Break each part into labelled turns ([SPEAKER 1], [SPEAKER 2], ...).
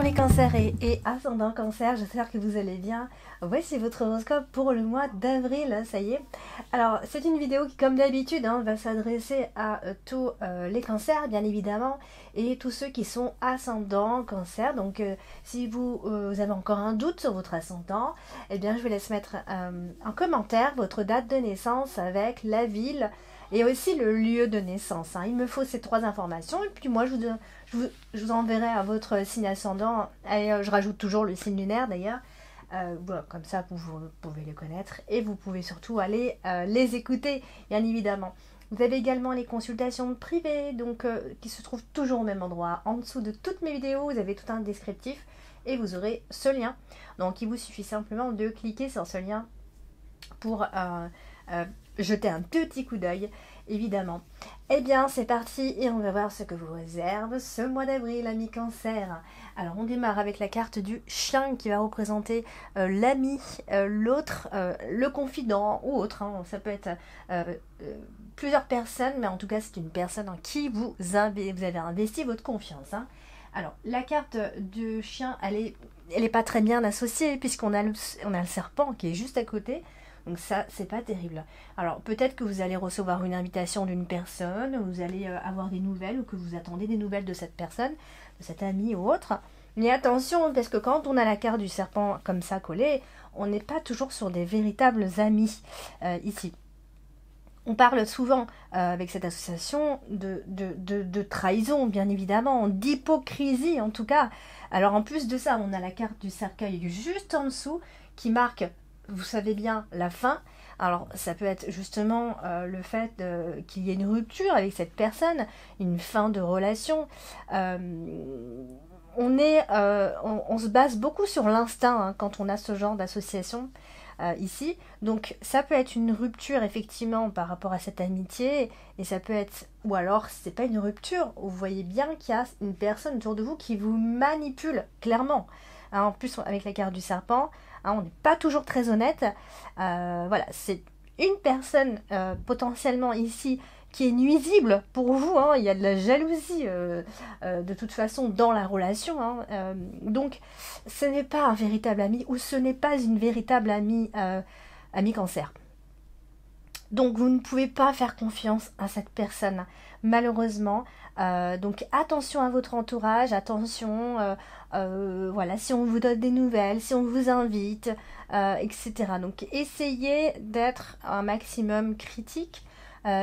[SPEAKER 1] les cancers et ascendant cancer, j'espère que vous allez bien. Voici votre horoscope pour le mois d'avril, ça y est. Alors c'est une vidéo qui comme d'habitude va s'adresser à tous les cancers bien évidemment et tous ceux qui sont ascendants cancer. Donc si vous avez encore un doute sur votre ascendant, eh bien je vous laisse mettre en commentaire votre date de naissance avec la ville et aussi le lieu de naissance. Il me faut ces trois informations et puis moi je vous enverrai à votre signe ascendant et je rajoute toujours le signe lunaire d'ailleurs. Voilà, comme ça vous pouvez les connaître et vous pouvez surtout aller les écouter bien évidemment. Vous avez également les consultations privées donc qui se trouvent toujours au même endroit. En dessous de toutes mes vidéos vous avez tout un descriptif et vous aurez ce lien. Donc il vous suffit simplement de cliquer sur ce lien pour jeter un petit coup d'œil évidemment. Eh bien c'est parti et on va voir ce que vous réserve ce mois d'avril, amis cancer. Alors on démarre avec la carte du chien qui va représenter l'ami, l'autre, le confident ou autre. Ça peut être plusieurs personnes, mais en tout cas c'est une personne en qui vous avez investi votre confiance. Alors la carte du chien, elle est pas très bien associée puisqu'on a le serpent qui est juste à côté. Donc ça, c'est pas terrible. Alors peut-être que vous allez recevoir une invitation d'une personne, vous allez avoir des nouvelles ou que vous attendez des nouvelles de cette personne, de cet ami ou autre. Mais attention, parce que quand on a la carte du serpent comme ça collée, on n'est pas toujours sur des véritables amis ici. On parle souvent avec cette association de trahison, bien évidemment, d'hypocrisie en tout cas. Alors en plus de ça, on a la carte du cercueil juste en dessous qui marque, vous savez bien, la fin. Alors ça peut être justement le fait qu'il y ait une rupture avec cette personne, une fin de relation. On se base beaucoup sur l'instinct quand on a ce genre d'association ici. Donc ça peut être une rupture effectivement par rapport à cette amitié et ça peut être, ou alors c'est pas une rupture, vous voyez bien qu'il y a une personne autour de vous qui vous manipule clairement. En plus avec la carte du serpent, on n'est pas toujours très honnête. Voilà, c'est une personne potentiellement ici qui est nuisible pour vous. Il y a de la jalousie de toute façon dans la relation. Donc, ce n'est pas un véritable ami ou ce n'est pas une véritable amie cancer. Donc, vous ne pouvez pas faire confiance à cette personne, malheureusement. Donc, attention à votre entourage, attention, voilà, si on vous donne des nouvelles, si on vous invite, etc. Donc, essayez d'être un maximum critique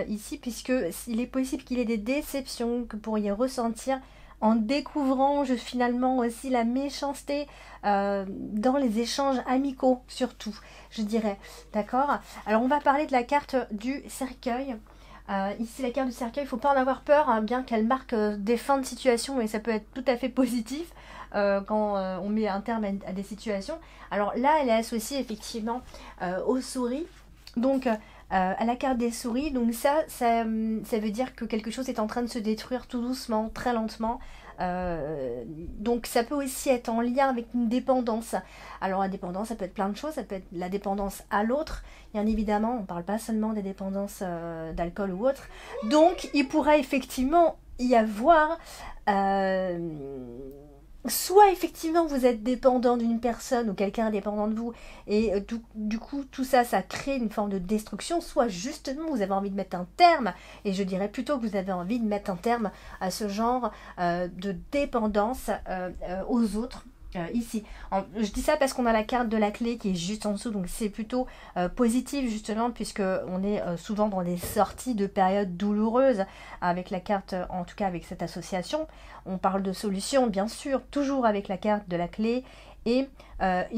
[SPEAKER 1] ici, puisque il est possible qu'il y ait des déceptions que vous pourriez ressentir en découvrant finalement aussi la méchanceté dans les échanges amicaux, surtout, je dirais. D'accord? Alors, on va parler de la carte du cercueil. Ici, la carte du cercueil, il ne faut pas en avoir peur, bien qu'elle marque des fins de situation, mais ça peut être tout à fait positif quand on met un terme à des situations. Alors là, elle est associée effectivement aux souris. Donc, à la carte des souris, donc ça veut dire que quelque chose est en train de se détruire tout doucement, très lentement. Donc ça peut aussi être en lien avec une dépendance. Alors la dépendance, ça peut être plein de choses, ça peut être la dépendance à l'autre, bien évidemment, on ne parle pas seulement des dépendances d'alcool ou autre. Donc il pourrait effectivement y avoir soit effectivement vous êtes dépendant d'une personne ou quelqu'un est dépendant de vous et du coup tout ça crée une forme de destruction, soit justement vous avez envie de mettre un terme, et je dirais plutôt que vous avez envie de mettre un terme à ce genre de dépendance aux autres. Ici, je dis ça parce qu'on a la carte de la clé qui est juste en dessous, donc c'est plutôt positif justement puisque on est souvent dans des sorties de périodes douloureuses avec la carte, en tout cas avec cette association. On parle de solutions bien sûr, toujours avec la carte de la clé et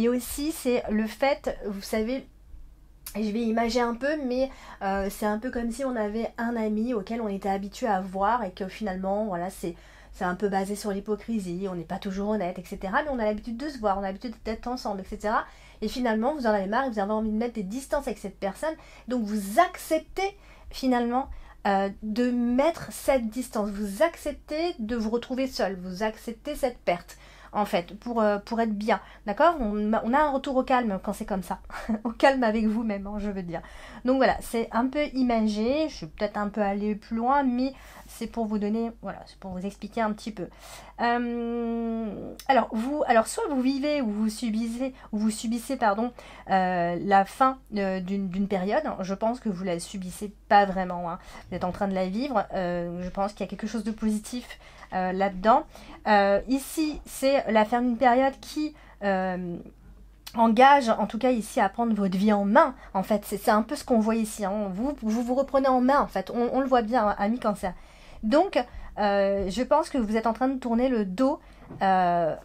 [SPEAKER 1] aussi c'est le fait, vous savez, je vais imager un peu, mais c'est un peu comme si on avait un ami auquel on était habitué à voir et que finalement, voilà, c'est un peu basé sur l'hypocrisie, on n'est pas toujours honnête, etc. Mais on a l'habitude de se voir, on a l'habitude d'être ensemble, etc. Et finalement, vous en avez marre, vous avez envie de mettre des distances avec cette personne. Donc vous acceptez finalement de mettre cette distance. Vous acceptez de vous retrouver seul, vous acceptez cette perte. en fait, pour être bien, d'accord? On a un retour au calme quand c'est comme ça, au calme avec vous-même, hein, je veux dire. Donc voilà, c'est un peu imagé, je suis peut-être un peu allée plus loin, mais c'est pour vous donner, voilà, c'est pour vous expliquer un petit peu. Alors soit vous vivez ou vous subissez pardon, la fin d'une période. Je pense que vous la subissez pas vraiment, hein. Vous êtes en train de la vivre. Je pense qu'il y a quelque chose de positif là-dedans. Ici, c'est la fin d'une période qui engage, en tout cas ici, à prendre votre vie en main. En fait, c'est un peu ce qu'on voit ici, hein. Vous reprenez en main, en fait. On le voit bien, hein, ami Cancer. Donc, je pense que vous êtes en train de tourner le dos à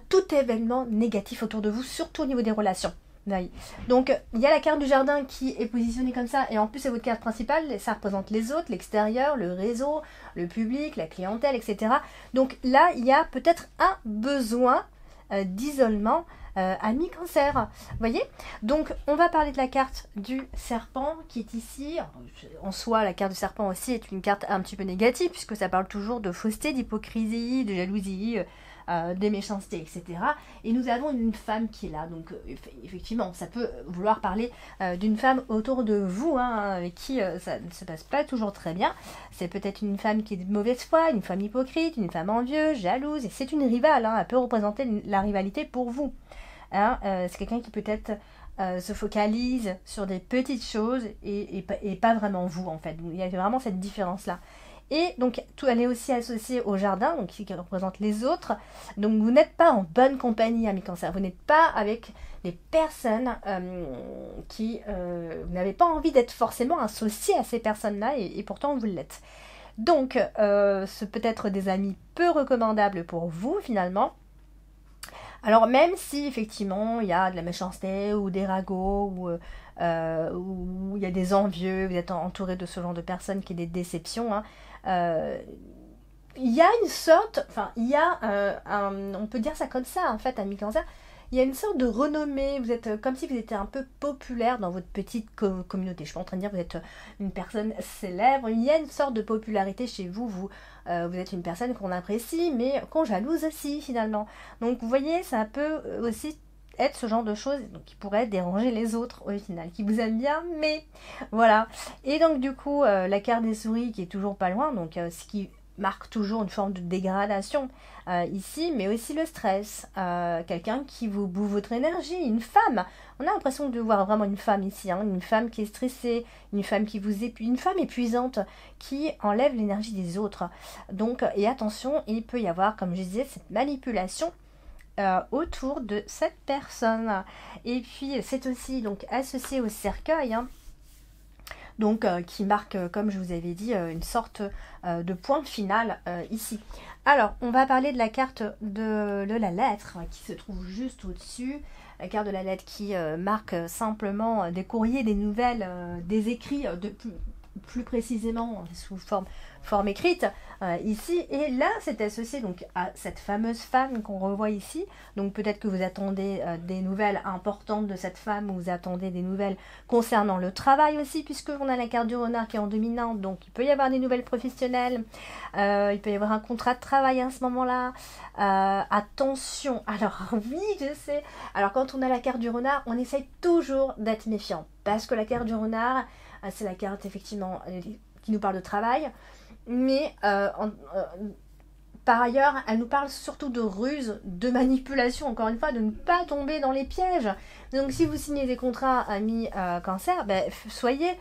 [SPEAKER 1] tout événement négatif autour de vous, surtout au niveau des relations. Oui. Donc, il y a la carte du jardin qui est positionnée comme ça, et en plus, c'est votre carte principale, ça représente les autres, l'extérieur, le réseau, le public, la clientèle, etc. Donc là, il y a peut-être un besoin d'isolement ami Cancer. Vous voyez? Donc, on va parler de la carte du serpent qui est ici. En soi, la carte du serpent aussi est une carte un petit peu négative, puisque ça parle toujours de fausseté, d'hypocrisie, de jalousie, des méchancetés, etc. Et nous avons une femme qui est là. Donc, effectivement, ça peut vouloir parler d'une femme autour de vous, hein, avec qui ça ne se passe pas toujours très bien. C'est peut-être une femme qui est de mauvaise foi, une femme hypocrite, une femme envieuse, jalouse. Et c'est une rivale, hein, elle peut représenter la rivalité pour vous. Hein, c'est quelqu'un qui peut-être se focalise sur des petites choses et pas vraiment vous, en fait. Il y a vraiment cette différence-là. Et donc, elle est aussi associée au jardin, donc qui représente les autres. Donc, vous n'êtes pas en bonne compagnie, ami Cancer. Vous n'êtes pas avec les personnes qui... vous n'avez pas envie d'être forcément associé à ces personnes-là, et pourtant, vous l'êtes. Donc, ce peut être des amis peu recommandables pour vous, finalement. Alors, même si, effectivement, il y a de la méchanceté ou des ragots, ou il y a des envieux, vous êtes entouré de ce genre de personnes qui est des déceptions, hein, il y a une sorte, enfin, il y a on peut dire ça comme ça, en fait, ami Cancer, il y a une sorte de renommée, vous êtes comme si vous étiez un peu populaire dans votre petite communauté. Je ne suis pas en train de dire que vous êtes une personne célèbre, il y a une sorte de popularité chez vous, vous êtes une personne qu'on apprécie, mais qu'on jalouse aussi, finalement. Donc, vous voyez, ça peut aussi être ce genre de choses qui pourrait déranger les autres au final, qui vous aiment bien, mais voilà. Et donc du coup, la carte des souris qui est toujours pas loin, donc ce qui marque toujours une forme de dégradation ici, mais aussi le stress, quelqu'un qui vous bouffe votre énergie, une femme. On a l'impression de voir vraiment une femme ici, hein, une femme qui est stressée, une femme qui vous épuise, une femme épuisante qui enlève l'énergie des autres. Donc, et attention, il peut y avoir, comme je disais, cette manipulation autour de cette personne. Et puis c'est aussi donc associé au cercueil, hein, donc qui marque, comme je vous avais dit, une sorte de point final ici. Alors, on va parler de la carte de la lettre qui se trouve juste au-dessus. La carte de la lettre qui marque simplement des courriers, des nouvelles, des écrits, plus précisément sous forme écrite ici. Et là, c'est associé donc à cette fameuse femme qu'on revoit ici. Donc peut-être que vous attendez des nouvelles importantes de cette femme, ou vous attendez des nouvelles concernant le travail aussi, puisque on a la carte du renard qui est en dominante. Donc il peut y avoir des nouvelles professionnelles, il peut y avoir un contrat de travail à ce moment-là. Attention, alors oui, je sais. Alors quand on a la carte du renard, on essaye toujours d'être méfiant, parce que la carte du renard, c'est la carte effectivement qui nous parle de travail, mais par ailleurs, elle nous parle surtout de ruse, de manipulation, encore une fois, de ne pas tomber dans les pièges. Donc si vous signez des contrats amis Cancer, ben, soyez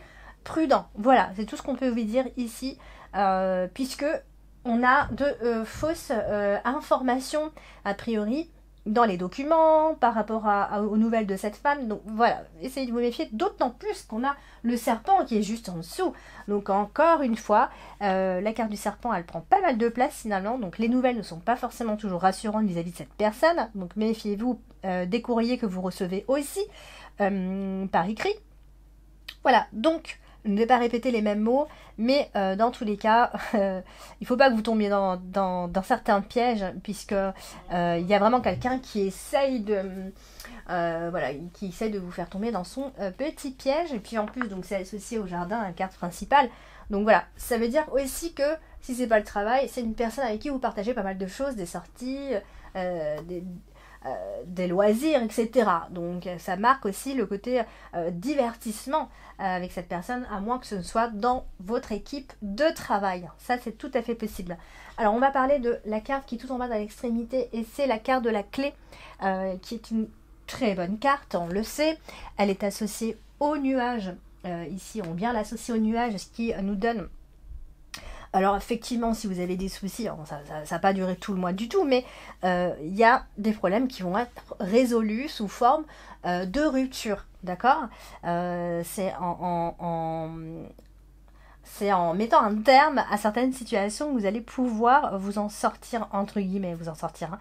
[SPEAKER 1] prudents. Voilà, c'est tout ce qu'on peut vous dire ici, puisque on a de fausses informations, a priori, dans les documents, par rapport aux nouvelles de cette femme. Donc voilà, essayez de vous méfier, d'autant plus qu'on a le serpent qui est juste en dessous. Donc encore une fois, la carte du serpent, elle prend pas mal de place finalement, donc les nouvelles ne sont pas forcément toujours rassurantes vis-à-vis de cette personne. Donc méfiez-vous des courriers que vous recevez aussi par écrit. Voilà, donc ne vais pas répéter les mêmes mots, mais dans tous les cas, il ne faut pas que vous tombiez dans certains pièges, puisque il y a vraiment quelqu'un qui essaye qui essaye de vous faire tomber dans son petit piège. Et puis en plus, donc c'est associé au jardin, à la carte principale. Donc voilà, ça veut dire aussi que si c'est pas le travail, c'est une personne avec qui vous partagez pas mal de choses, des sorties, des loisirs, etc. Donc ça marque aussi le côté divertissement avec cette personne, à moins que ce ne soit dans votre équipe de travail. Ça, c'est tout à fait possible. Alors, on va parler de la carte qui est tout en bas à l'extrémité, et c'est la carte de la clé, qui est une très bonne carte, on le sait. Elle est associée au nuage. Ici, on vient l'associer au nuage, ce qui nous donne... Alors effectivement, si vous avez des soucis, ça va pas durer tout le mois du tout, mais il y a des problèmes qui vont être résolus sous forme de rupture, d'accord. C'est en mettant un terme à certaines situations que vous allez pouvoir vous en sortir, entre guillemets, vous en sortir.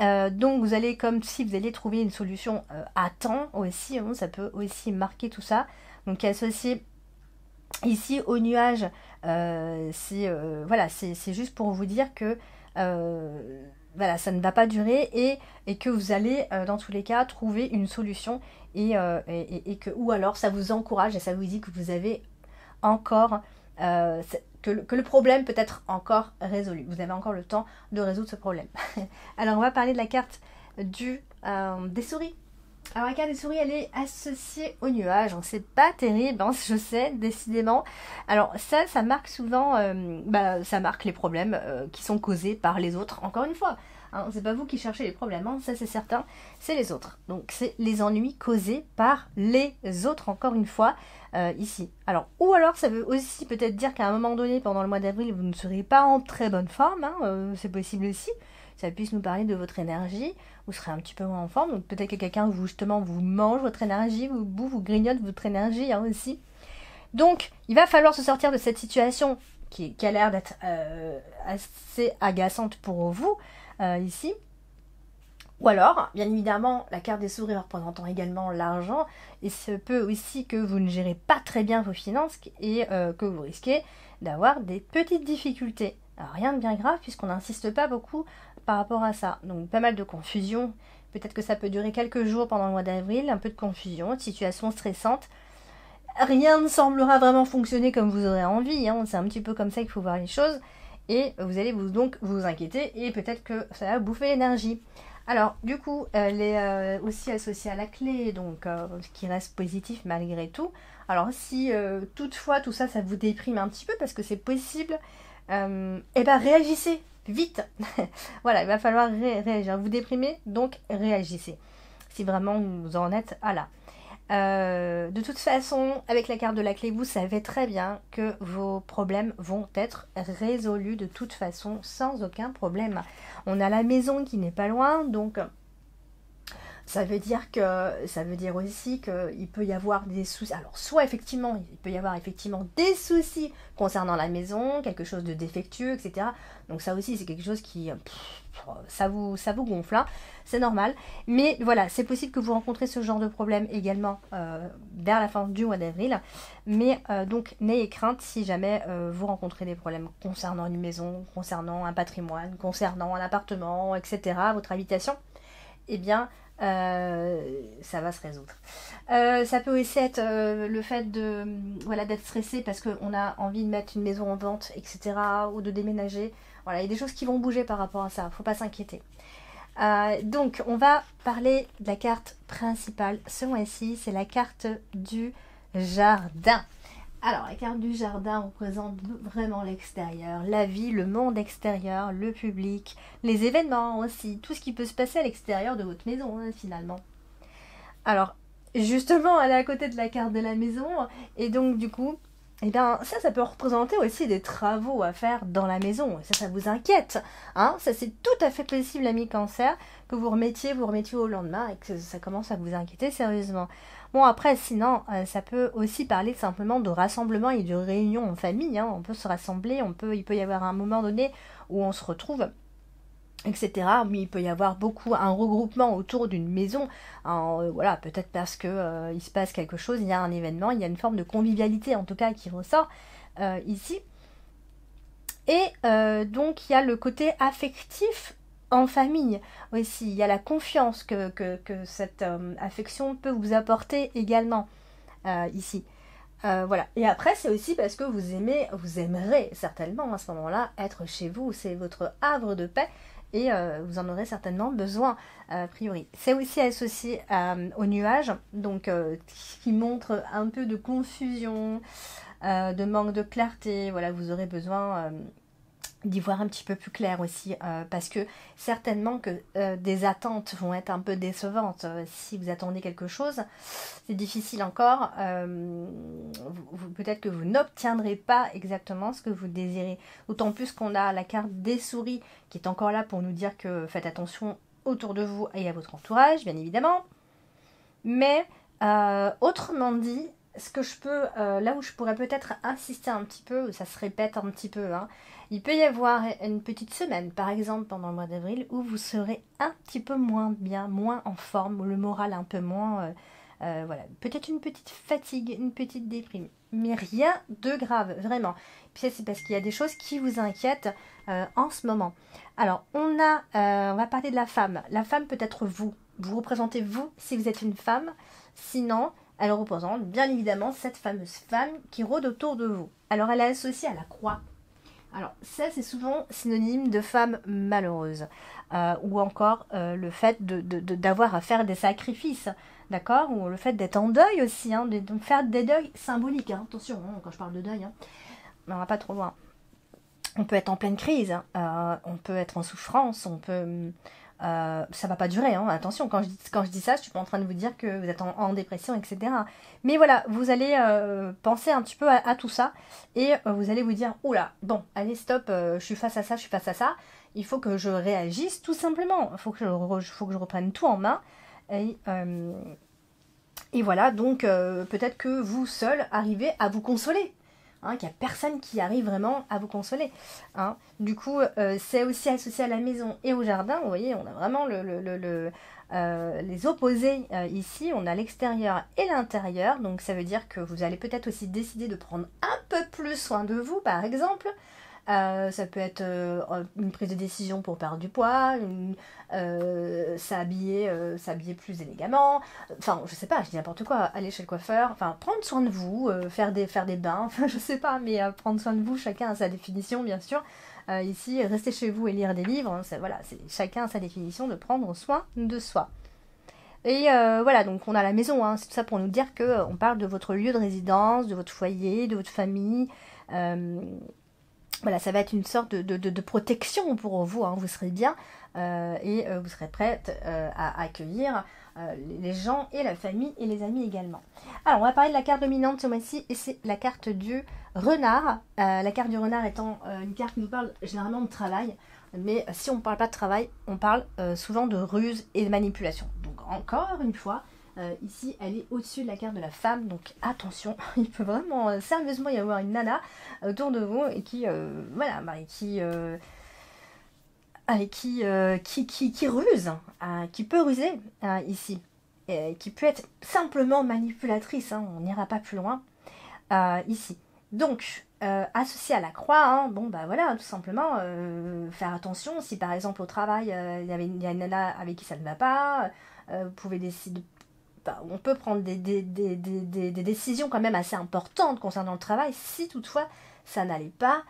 [SPEAKER 1] Donc vous allez, comme si vous alliez trouver une solution à temps aussi, ça peut aussi marquer tout ça. Donc associé ici au nuage, voilà, c'est juste pour vous dire que voilà, ça ne va pas durer, et que vous allez dans tous les cas trouver une solution, et que, ou alors ça vous encourage et ça vous dit que vous avez encore que le problème peut être encore résolu. Vous avez encore le temps de résoudre ce problème. Alors on va parler de la carte des souris. Alors la carte des souris, elle est associée au nuage. C'est pas terrible, je sais, décidément. Alors ça marque souvent, ça marque les problèmes qui sont causés par les autres, encore une fois. C'est pas vous qui cherchez les problèmes, ça c'est certain, c'est les autres. Donc c'est les ennuis causés par les autres, encore une fois, ici. Alors, ou alors ça veut aussi peut-être dire qu'à un moment donné, pendant le mois d'avril, vous ne serez pas en très bonne forme, c'est possible aussi. Ça puisse nous parler de votre énergie, vous serez un petit peu moins en forme, donc peut-être que quelqu'un justement vous mange votre énergie, vous grignote votre énergie aussi. Donc il va falloir se sortir de cette situation qui a l'air d'être assez agaçante pour vous ici. Ou alors, bien évidemment, la carte des souris représentant également l'argent, il se peut aussi que vous ne gérez pas très bien vos finances et que vous risquez d'avoir des petites difficultés. Alors, rien de bien grave puisqu'on n'insiste pas beaucoup par rapport à ça. Donc pas mal de confusion, peut-être que ça peut durer quelques jours pendant le mois d'avril, un peu de confusion, de situation stressante. Rien ne semblera vraiment fonctionner comme vous aurez envie, c'est un petit peu comme ça qu'il faut voir les choses, et vous allez donc vous inquiéter, et peut-être que ça va bouffer l'énergie. Alors du coup, elle est aussi associée à la clé, donc ce qui reste positif malgré tout. Alors si toutefois tout ça, ça vous déprime un petit peu, parce que c'est possible, réagissez vite. Voilà, il va falloir réagir. Vous déprimez, donc réagissez. Si vraiment vous en êtes à là. De toute façon, avec la carte de la clé, vous savez très bien que vos problèmes vont être résolus de toute façon, sans aucun problème. On a la maison qui n'est pas loin, donc ça veut dire aussi qu'il peut y avoir des soucis. Alors, soit effectivement, il peut y avoir effectivement des soucis concernant la maison, quelque chose de défectueux, etc. Donc ça aussi, c'est quelque chose qui... ça vous gonfle, c'est normal. Mais voilà, c'est possible que vous rencontrez ce genre de problème également vers la fin du mois d'avril. Mais donc, n'ayez crainte si jamais vous rencontrez des problèmes concernant une maison, concernant un patrimoine, concernant un appartement, etc., votre habitation. Eh bien... ça va se résoudre. Ça peut aussi être le fait d'être stressé parce qu'on a envie de mettre une maison en vente, etc., ou de déménager. Voilà, il y a des choses qui vont bouger par rapport à ça, faut pas s'inquiéter. Donc on va parler de la carte principale ce mois-ci, c'est la carte du jardin. Alors, la carte du jardin représente vraiment l'extérieur, la vie, le monde extérieur, le public, les événements aussi, tout ce qui peut se passer à l'extérieur de votre maison, finalement. Alors, justement, elle est à côté de la carte de la maison, et donc, du coup, ça peut représenter aussi des travaux à faire dans la maison. Ça vous inquiète, Ça, c'est tout à fait possible, ami Cancer, que vous remettiez au lendemain et que ça commence à vous inquiéter sérieusement. Bon, après, sinon, ça peut aussi parler simplement de rassemblement et de réunion en famille. On peut se rassembler, il peut y avoir un moment donné où on se retrouve, etc. Mais il peut y avoir un regroupement autour d'une maison. Voilà, peut-être parce que il se passe quelque chose, il y a un événement, il y a une forme de convivialité en tout cas qui ressort ici. Et donc, il y a le côté affectif en famille aussi, il y a la confiance que cette affection peut vous apporter également ici. Voilà. Et après, c'est aussi parce que vous aimerez certainement à ce moment-là être chez vous, c'est votre havre de paix, et vous en aurez certainement besoin a priori. C'est aussi associé aux nuages, donc qui montre un peu de confusion, de manque de clarté. Voilà, vous aurez besoin d'y voir un petit peu plus clair aussi, parce que certainement que des attentes vont être un peu décevantes. Si vous attendez quelque chose, c'est difficile encore, peut-être que vous n'obtiendrez pas exactement ce que vous désirez, d'autant plus qu'on a la carte des souris qui est encore là pour nous dire que faites attention autour de vous et à votre entourage, bien évidemment, mais autrement dit, ce que je peux, là où je pourrais peut-être insister un petit peu, ça se répète un petit peu, hein, il peut y avoir une petite semaine, par exemple, pendant le mois d'avril, où vous serez un petit peu moins bien, moins en forme, où le moral un peu moins, voilà, peut-être une petite fatigue, une petite déprime, mais rien de grave, vraiment. Puis c'est parce qu'il y a des choses qui vous inquiètent en ce moment. Alors, on va parler de la femme. La femme peut être vous. Vous représentez vous si vous êtes une femme, sinon elle représente bien évidemment cette fameuse femme qui rôde autour de vous. Alors elle est associée à la croix. Alors ça c'est souvent synonyme de femme malheureuse, ou encore le fait d'avoir à faire des sacrifices, d'accord, ou le fait d'être en deuil aussi, hein, de faire des deuils symboliques, hein. Attention hein, quand je parle de deuil, hein, on va pas trop loin. On peut être en pleine crise, on peut être en souffrance, on peut... ça va pas durer, hein. Attention, quand je dis ça, je suis pas en train de vous dire que vous êtes en dépression, etc. Mais voilà, vous allez penser un petit peu à tout ça, et vous allez vous dire, oula, bon, allez, stop, je suis face à ça, il faut que je réagisse tout simplement, il faut que je reprenne tout en main, et voilà, donc peut-être que vous seul arrivez à vous consoler. Hein, qu'il n'y a personne qui arrive vraiment à vous consoler. Hein. Du coup, c'est aussi associé à la maison et au jardin. Vous voyez, on a vraiment les opposés ici. On a l'extérieur et l'intérieur. Donc ça veut dire que vous allez peut-être aussi décider de prendre un peu plus soin de vous, par exemple. Ça peut être une prise de décision pour perdre du poids, s'habiller plus élégamment, enfin je sais pas, je dis n'importe quoi, aller chez le coiffeur, enfin prendre soin de vous, faire des bains, enfin je sais pas, mais prendre soin de vous, chacun a sa définition bien sûr. Ici, rester chez vous et lire des livres, hein, voilà, chacun a sa définition de prendre soin de soi. Et voilà, donc on a la maison, hein, c'est tout ça pour nous dire qu'on parle de votre lieu de résidence, de votre foyer, de votre famille. Voilà, ça va être une sorte de protection pour vous, hein, vous serez bien et vous serez prête à accueillir les gens et la famille et les amis également. Alors, on va parler de la carte dominante ce mois-ci et c'est la carte du renard. La carte du renard étant une carte qui nous parle généralement de travail, mais si on ne parle pas de travail, on parle souvent de ruse et de manipulation. Donc, encore une fois, ici, elle est au-dessus de la carte de la femme, donc attention, il peut vraiment sérieusement y avoir une nana autour de vous et qui, voilà, qui ruse, qui peut ruser ici, et qui peut être simplement manipulatrice, hein, on n'ira pas plus loin ici. Donc, associé à la croix, hein, bon bah voilà, tout simplement, faire attention, si par exemple au travail, il y a une nana avec qui ça ne va pas, vous pouvez décider, on peut prendre des décisions quand même assez importantes concernant le travail, si toutefois ça n'allait pas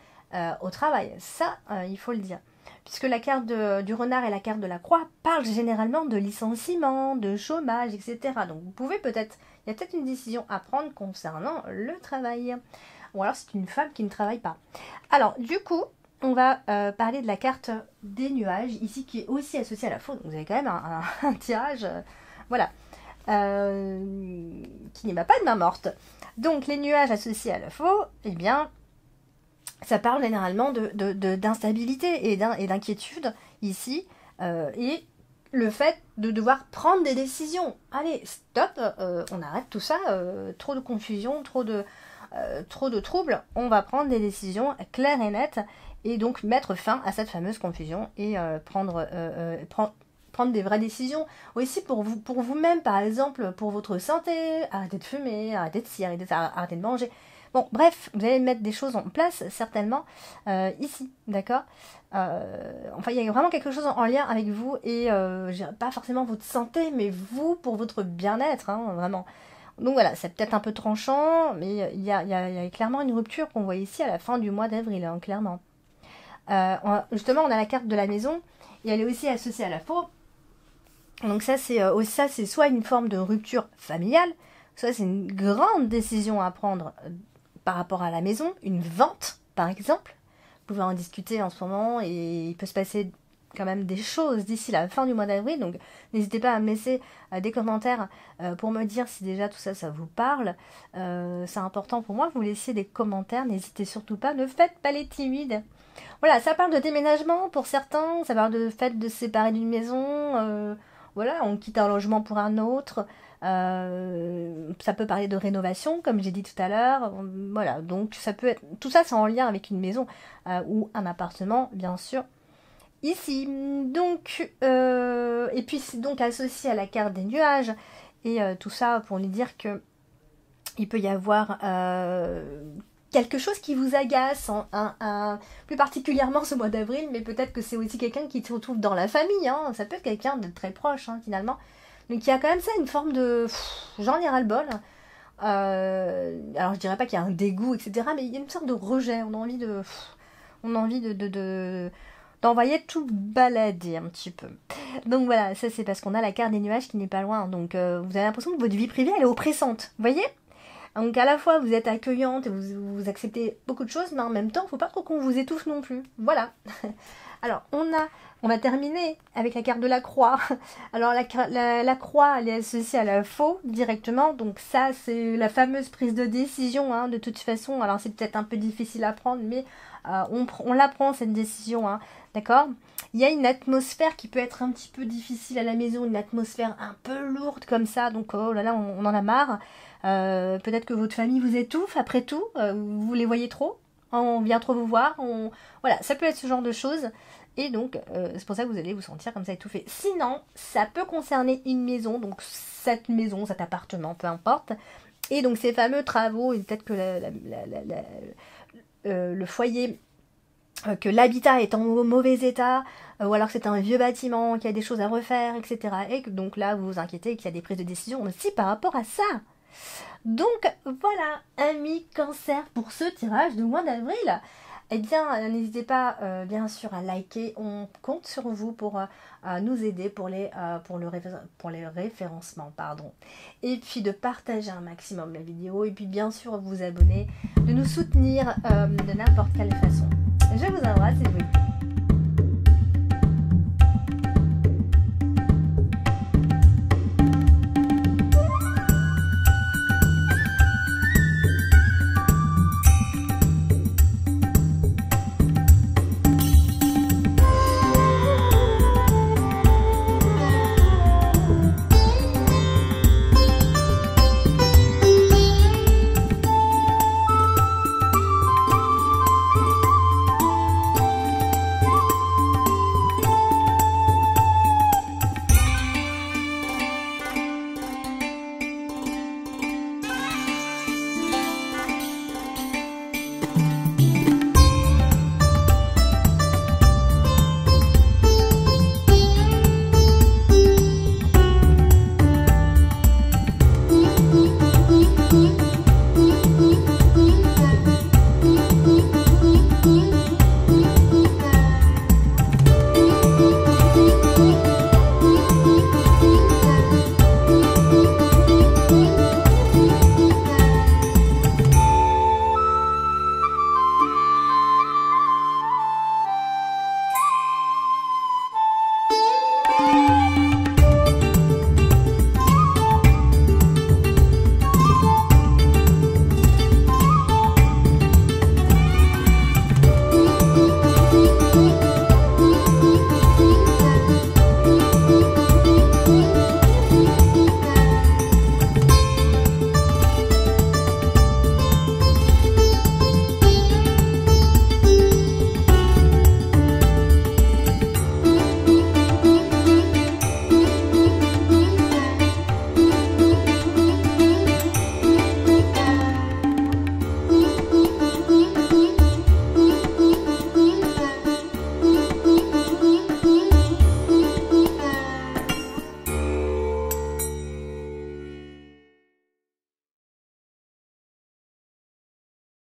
[SPEAKER 1] au travail. Ça, il faut le dire. Puisque la carte du renard et la carte de la croix parlent généralement de licenciement, de chômage, etc. Donc vous pouvez peut-être, il y a peut-être une décision à prendre concernant le travail. Ou alors c'est une femme qui ne travaille pas. Alors du coup, on va parler de la carte des nuages, ici qui est aussi associée à la faune. Vous avez quand même un tirage, voilà. Qui n'est pas de main morte. Donc les nuages associés à la faux, eh bien, ça parle généralement d'instabilité et d'inquiétude ici, et le fait de devoir prendre des décisions. Allez, stop, on arrête tout ça, trop de confusion, trop de troubles, on va prendre des décisions claires et nettes, et donc mettre fin à cette fameuse confusion et prendre des vraies décisions. Aussi pour vous-même, par exemple, pour votre santé, arrêtez de fumer, arrêtez de ci, arrêtez de manger. Bon, bref, vous allez mettre des choses en place, certainement, ici, d'accord. Enfin, il y a vraiment quelque chose en lien avec vous, et pas forcément votre santé, mais vous, pour votre bien-être, hein, vraiment. Donc voilà, c'est peut-être un peu tranchant, mais il y a clairement une rupture qu'on voit ici à la fin du mois d'avril, hein, clairement. Justement, on a la carte de la maison, et elle est aussi associée à la faux. Donc ça c'est soit une forme de rupture familiale, soit c'est une grande décision à prendre par rapport à la maison, une vente par exemple. Vous pouvez en discuter en ce moment et il peut se passer quand même des choses d'ici la fin du mois d'avril, donc n'hésitez pas à me laisser des commentaires pour me dire si déjà tout ça, ça vous parle. C'est important pour moi que vous laissiez des commentaires, n'hésitez surtout pas, ne faites pas les timides. Voilà, ça parle de déménagement pour certains, ça parle de fait de se séparer d'une maison, voilà, on quitte un logement pour un autre, ça peut parler de rénovation, comme j'ai dit tout à l'heure, voilà, donc ça peut être, tout ça c'est en lien avec une maison ou un appartement, bien sûr. Ici, donc, et puis c'est donc associé à la carte des nuages, et tout ça pour lui dire que il peut y avoir quelque chose qui vous agace, plus particulièrement ce mois d'avril, mais peut-être que c'est aussi quelqu'un qui se retrouve dans la famille, hein, ça peut être quelqu'un de très proche finalement. Donc il y a quand même ça, une forme de... j'en ai ras-le-bol. Alors je dirais pas qu'il y a un dégoût, etc., mais il y a une sorte de rejet, on a envie de... d'envoyer tout balader un petit peu. Donc voilà, ça c'est parce qu'on a la carte des nuages qui n'est pas loin. Donc vous avez l'impression que votre vie privée elle est oppressante. Vous voyez? Donc à la fois vous êtes accueillante et vous acceptez beaucoup de choses, mais en même temps il ne faut pas trop qu'on vous étouffe non plus. Voilà. Alors on va terminer avec la carte de la croix. Alors la croix elle est associée à la faux directement. Donc ça c'est la fameuse prise de décision de toute façon. Alors c'est peut-être un peu difficile à prendre, mais on la prend cette décision. D'accord? Il y a une atmosphère qui peut être un petit peu difficile à la maison, une atmosphère un peu lourde comme ça, donc oh là là, on en a marre. Peut-être que votre famille vous étouffe, après tout, vous les voyez trop, on vient trop vous voir, voilà, ça peut être ce genre de choses, et donc c'est pour ça que vous allez vous sentir comme ça étouffé. Sinon, ça peut concerner une maison, donc cette maison, cet appartement, peu importe, et donc ces fameux travaux, et peut-être que le foyer... que l'habitat est en mauvais état, ou alors que c'est un vieux bâtiment, qu'il y a des choses à refaire, etc. Et que donc là, vous vous inquiétez qu'il y a des prises de décision aussi par rapport à ça. Donc voilà, amis Cancer, pour ce tirage du mois d'avril. Eh bien, n'hésitez pas, bien sûr, à liker. On compte sur vous pour nous aider pour les référencements, pardon. Et puis de partager un maximum la vidéo. Et puis bien sûr, vous abonner, de nous soutenir de n'importe quelle façon. Je vous embrasse et je vous dis